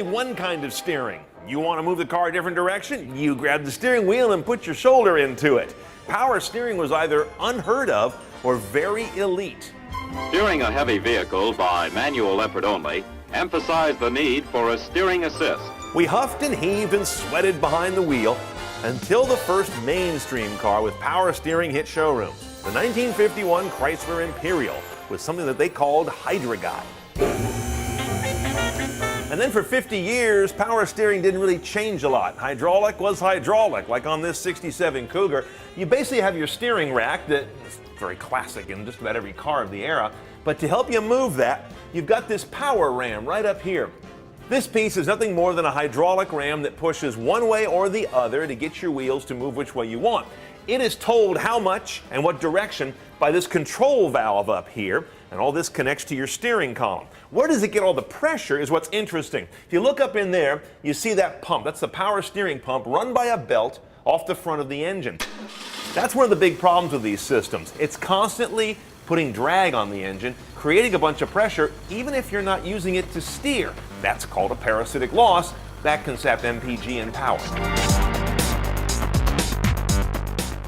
one kind of steering. You want to move the car a different direction? You grab the steering wheel and put your shoulder into it. Power steering was either unheard of or very elite. Steering a heavy vehicle by manual effort only emphasized the need for a steering assist. We huffed and heaved and sweated behind the wheel until the first mainstream car with power steering hit showrooms. The 1951 Chrysler Imperial was something that they called Hydra Guide. And then for 50 years, power steering didn't really change a lot. Hydraulic was hydraulic, like on this 67 Cougar. You basically have your steering rack that is very classic in just about every car of the era. But to help you move that, you've got this power ram right up here. This piece is nothing more than a hydraulic ram that pushes one way or the other to get your wheels to move which way you want. It is told how much and what direction by this control valve up here, and all this connects to your steering column. Where does it get all the pressure is what's interesting. If you look up in there, you see that pump. That's the power steering pump run by a belt off the front of the engine. That's one of the big problems with these systems. It's constantly putting drag on the engine, creating a bunch of pressure, even if you're not using it to steer. That's called a parasitic loss. That can sap MPG and power.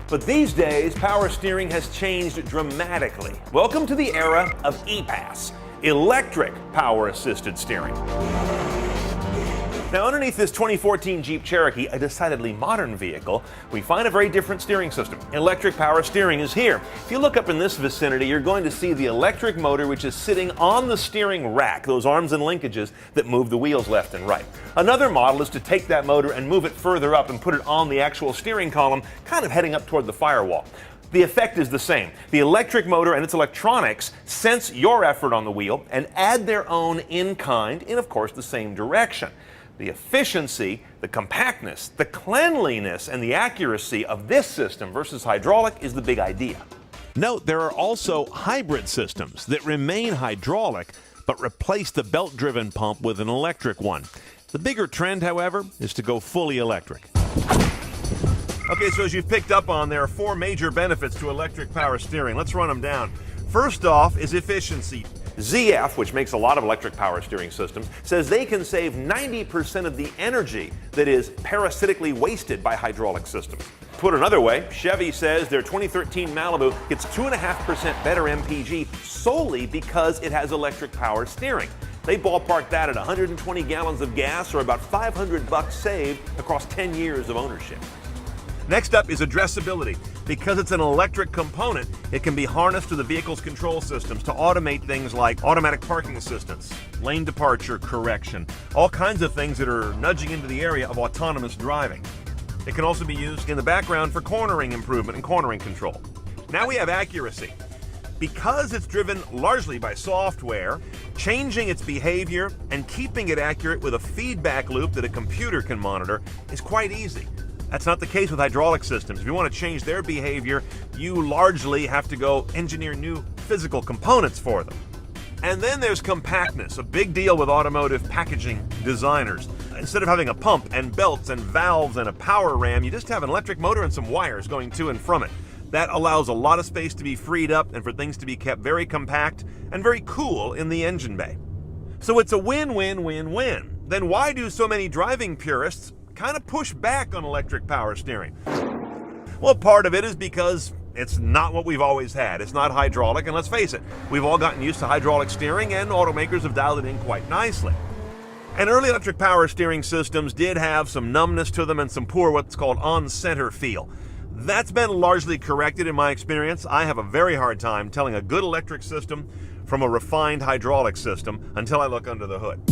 But these days, power steering has changed dramatically. Welcome to the era of EPAS, electric power-assisted steering. Now, underneath this 2014 Jeep Cherokee, a decidedly modern vehicle, we find a very different steering system. Electric power steering is here. If you look up in this vicinity, you're going to see the electric motor which is sitting on the steering rack, those arms and linkages that move the wheels left and right. Another model is to take that motor and move it further up and put it on the actual steering column, kind of heading up toward the firewall. The effect is the same. The electric motor and its electronics sense your effort on the wheel and add their own in-kind in, of course, the same direction. The efficiency, the compactness, the cleanliness, and the accuracy of this system versus hydraulic is the big idea. Note there are also hybrid systems that remain hydraulic but replace the belt-driven pump with an electric one. The bigger trend, however, is to go fully electric. Okay, so as you've picked up on, there are four major benefits to electric power steering. Let's run them down. First off is efficiency. ZF, which makes a lot of electric power steering systems, says they can save 90% of the energy that is parasitically wasted by hydraulic systems. Put another way, Chevy says their 2013 Malibu gets 2.5% better MPG solely because it has electric power steering. They ballpark that at 120 gallons of gas, or about $500 saved across 10 years of ownership. Next up is addressability. Because it's an electric component, it can be harnessed to the vehicle's control systems to automate things like automatic parking assistance, lane departure correction, all kinds of things that are nudging into the area of autonomous driving. It can also be used in the background for cornering improvement and cornering control. Now we have accuracy. Because it's driven largely by software, changing its behavior and keeping it accurate with a feedback loop that a computer can monitor is quite easy. That's not the case with hydraulic systems. If you want to change their behavior, you largely have to go engineer new physical components for them. And then there's compactness, a big deal with automotive packaging designers. Instead of having a pump and belts and valves and a power ram, you just have an electric motor and some wires going to and from it. That allows a lot of space to be freed up and for things to be kept very compact and very cool in the engine bay. So it's a win-win-win-win. Then why do so many driving purists kind of push back on electric power steering? Well, part of it is because it's not what we've always had. It's not hydraulic, and let's face it, we've all gotten used to hydraulic steering, and automakers have dialed it in quite nicely. And early electric power steering systems did have some numbness to them and some poor what's called on-center feel. That's been largely corrected in my experience. I have a very hard time telling a good electric system from a refined hydraulic system until I look under the hood.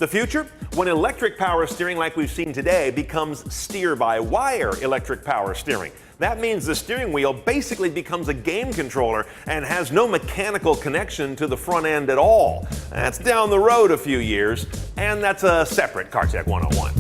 The future? When electric power steering like we've seen today becomes steer-by-wire electric power steering. That means the steering wheel basically becomes a game controller and has no mechanical connection to the front end at all. That's down the road a few years, and that's a separate CarTech 101.